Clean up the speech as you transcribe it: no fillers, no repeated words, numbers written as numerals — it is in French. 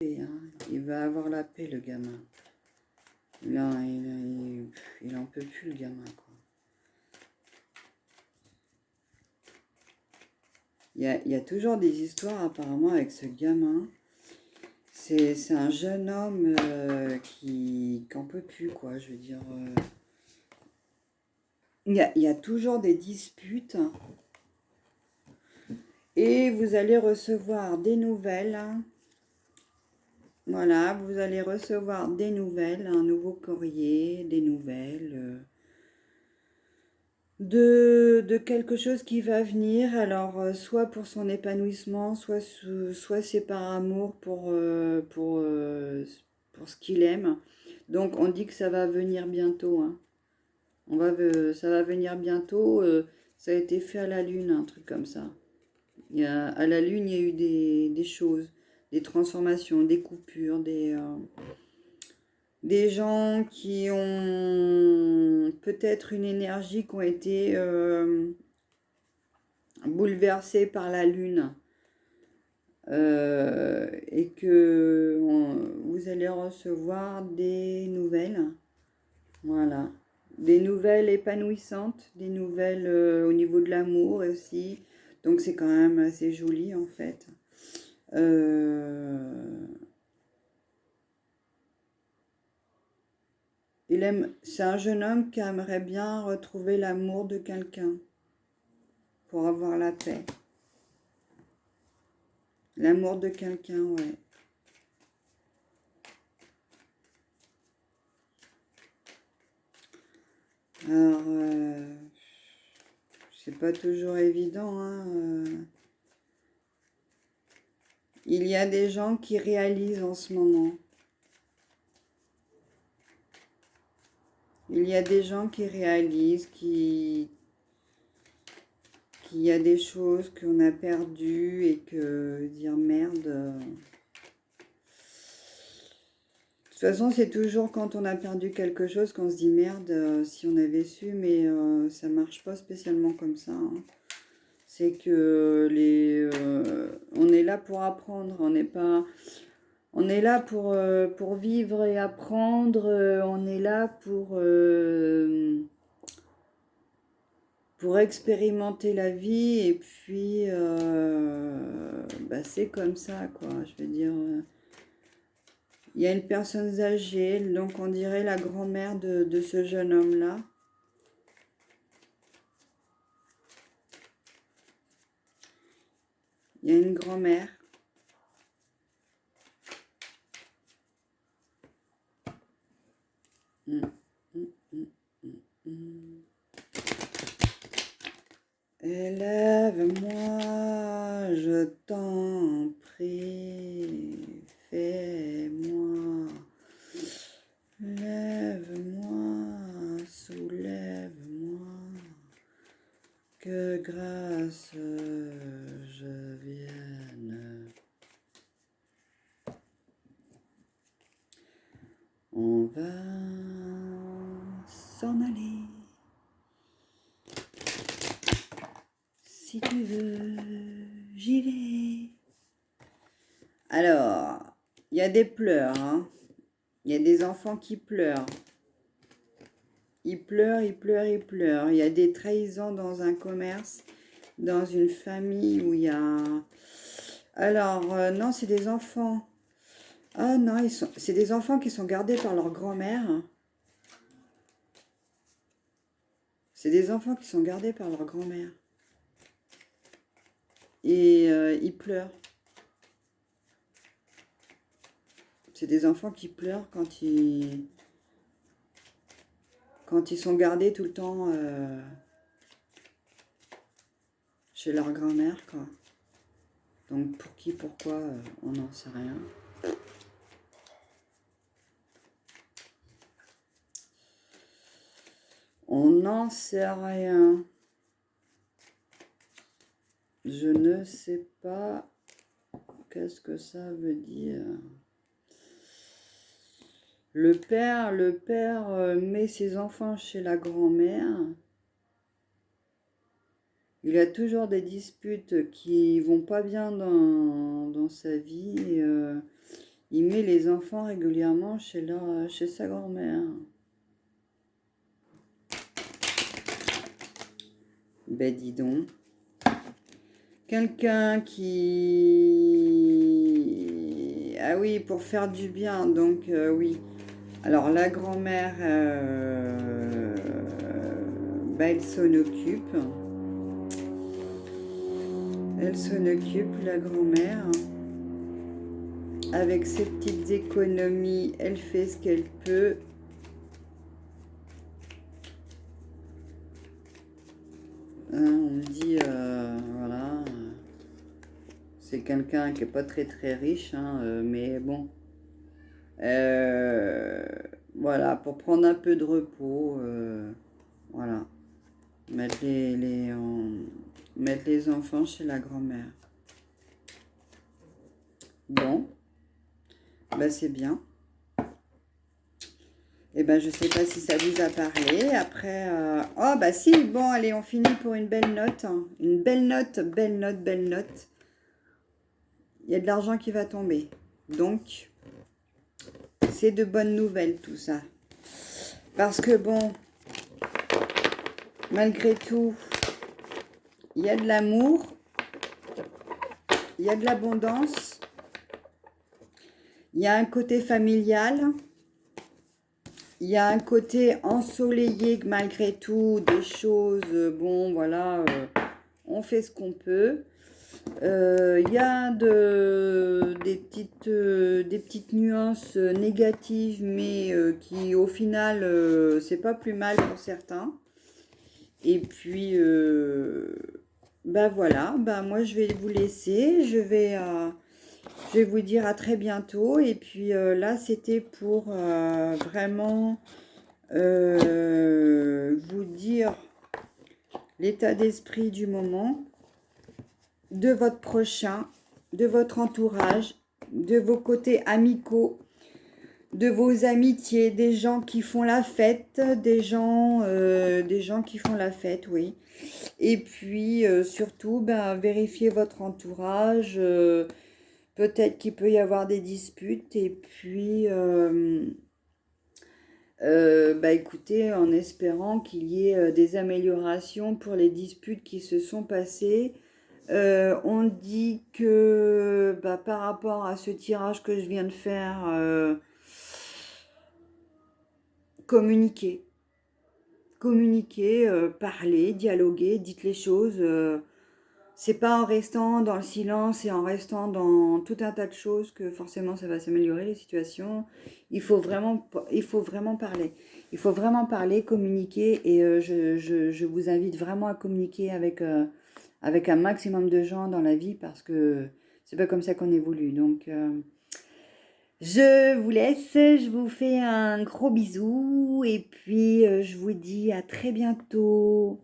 hein. Il va avoir la paix, le gamin. Là, il en peut plus, le gamin, quoi. Il y a toujours des histoires, apparemment, avec ce gamin. C'est un jeune homme qui n'en peut plus, quoi, je veux dire. Il y a toujours des disputes. Et vous allez recevoir des nouvelles. Voilà, vous allez recevoir des nouvelles, un nouveau courrier, des nouvelles de quelque chose qui va venir. Alors, soit pour son épanouissement, soit c'est par amour pour ce qu'il aime. Donc, on dit que ça va venir bientôt, hein. Ça va venir bientôt. Ça a été fait à la Lune, un truc comme ça. À la Lune, il y a eu des choses, des transformations, des coupures, des gens qui ont peut-être une énergie qui ont été bouleversés par la Lune. Et que vous allez recevoir des nouvelles. Voilà. Des nouvelles épanouissantes, des nouvelles au niveau de l'amour aussi. Donc c'est quand même assez joli en fait. C'est un jeune homme qui aimerait bien retrouver l'amour de quelqu'un pour avoir la paix. L'amour de quelqu'un, ouais. Alors, c'est pas toujours évident, hein. Il y a des gens qui réalisent en ce moment. Il y a des gens qui réalisent qu'il y a des choses qu'on a perdues et que dire merde. De toute façon, c'est toujours quand on a perdu quelque chose qu'on se dit merde, si on avait su, mais ça marche pas spécialement comme ça, hein. C'est que on est là pour apprendre, on est là pour vivre et apprendre, on est là pour expérimenter la vie, et puis bah, c'est comme ça, quoi. Je veux dire, il y a une personne âgée, donc on dirait la grand-mère de ce jeune homme-là. Il y a une grand-mère. Élève-moi, je t'en prie, fais-moi. Lève-moi, soulève-moi, que grâce je vienne. On va s'en aller. Si tu veux, j'y vais. Alors, il y a des pleurs, hein. Il y a des enfants qui pleurent. Ils pleurent, ils pleurent, ils pleurent. Il y a des trahisons dans un commerce, dans une famille où il y a... Alors, non, c'est des enfants. Ah non, c'est des enfants qui sont gardés par leur grand-mère. C'est des enfants qui sont gardés par leur grand-mère. Et ils pleurent. C'est des enfants qui pleurent quand ils sont gardés tout le temps chez leur grand-mère, quoi. Donc pour qui, pourquoi, on n'en sait rien. On n'en sait rien. Je ne sais pas qu'est-ce que ça veut dire. Le père met ses enfants chez la grand-mère. Il a toujours des disputes qui vont pas bien dans sa vie. Il met les enfants régulièrement chez sa grand-mère. Ben dis donc. Quelqu'un qui... Ah oui, pour faire du bien, donc oui. Alors la grand-mère, ben, elle s'en occupe. Elle s'en occupe, la grand-mère. Avec ses petites économies, elle fait ce qu'elle peut. Hein, on me dit, voilà, c'est quelqu'un qui n'est pas très riche, hein, mais bon. Voilà, pour prendre un peu de repos, voilà. Mettre mettre les enfants chez la grand-mère. Bon, bah c'est bien. Eh ben, je sais pas si ça vous a parlé. Après, oh, bah si, bon, allez, on finit pour une belle note. Hein. Une belle note, belle note, belle note. Il y a de l'argent qui va tomber. Donc, c'est de bonnes nouvelles, tout ça. Parce que, bon, malgré tout, il y a de l'amour. Il y a de l'abondance. Il y a un côté familial. Il y a un côté ensoleillé malgré tout, des choses, bon voilà, on fait ce qu'on peut. Il y a des petites nuances négatives, mais qui au final, c'est pas plus mal pour certains. Et puis, bah voilà, bah moi je vais vous laisser, je vais vous dire à très bientôt. Et puis là, c'était pour vraiment vous dire l'état d'esprit du moment, de votre prochain, de votre entourage, de vos côtés amicaux, de vos amitiés, des gens qui font la fête, des gens qui font la fête, oui. Et puis surtout, ben, vérifiez votre entourage. Peut-être qu'il peut y avoir des disputes. Et puis, bah écoutez, en espérant qu'il y ait des améliorations pour les disputes qui se sont passées. On dit que bah, par rapport à ce tirage que je viens de faire, communiquer, parler, dialoguer, dites les choses. C'est pas en restant dans le silence et en restant dans tout un tas de choses que forcément ça va s'améliorer les situations. Il faut vraiment parler. Il faut vraiment parler, communiquer, et je vous invite vraiment à communiquer avec un maximum de gens dans la vie, parce que c'est pas comme ça qu'on évolue. Donc je vous laisse, je vous fais un gros bisou et puis je vous dis à très bientôt.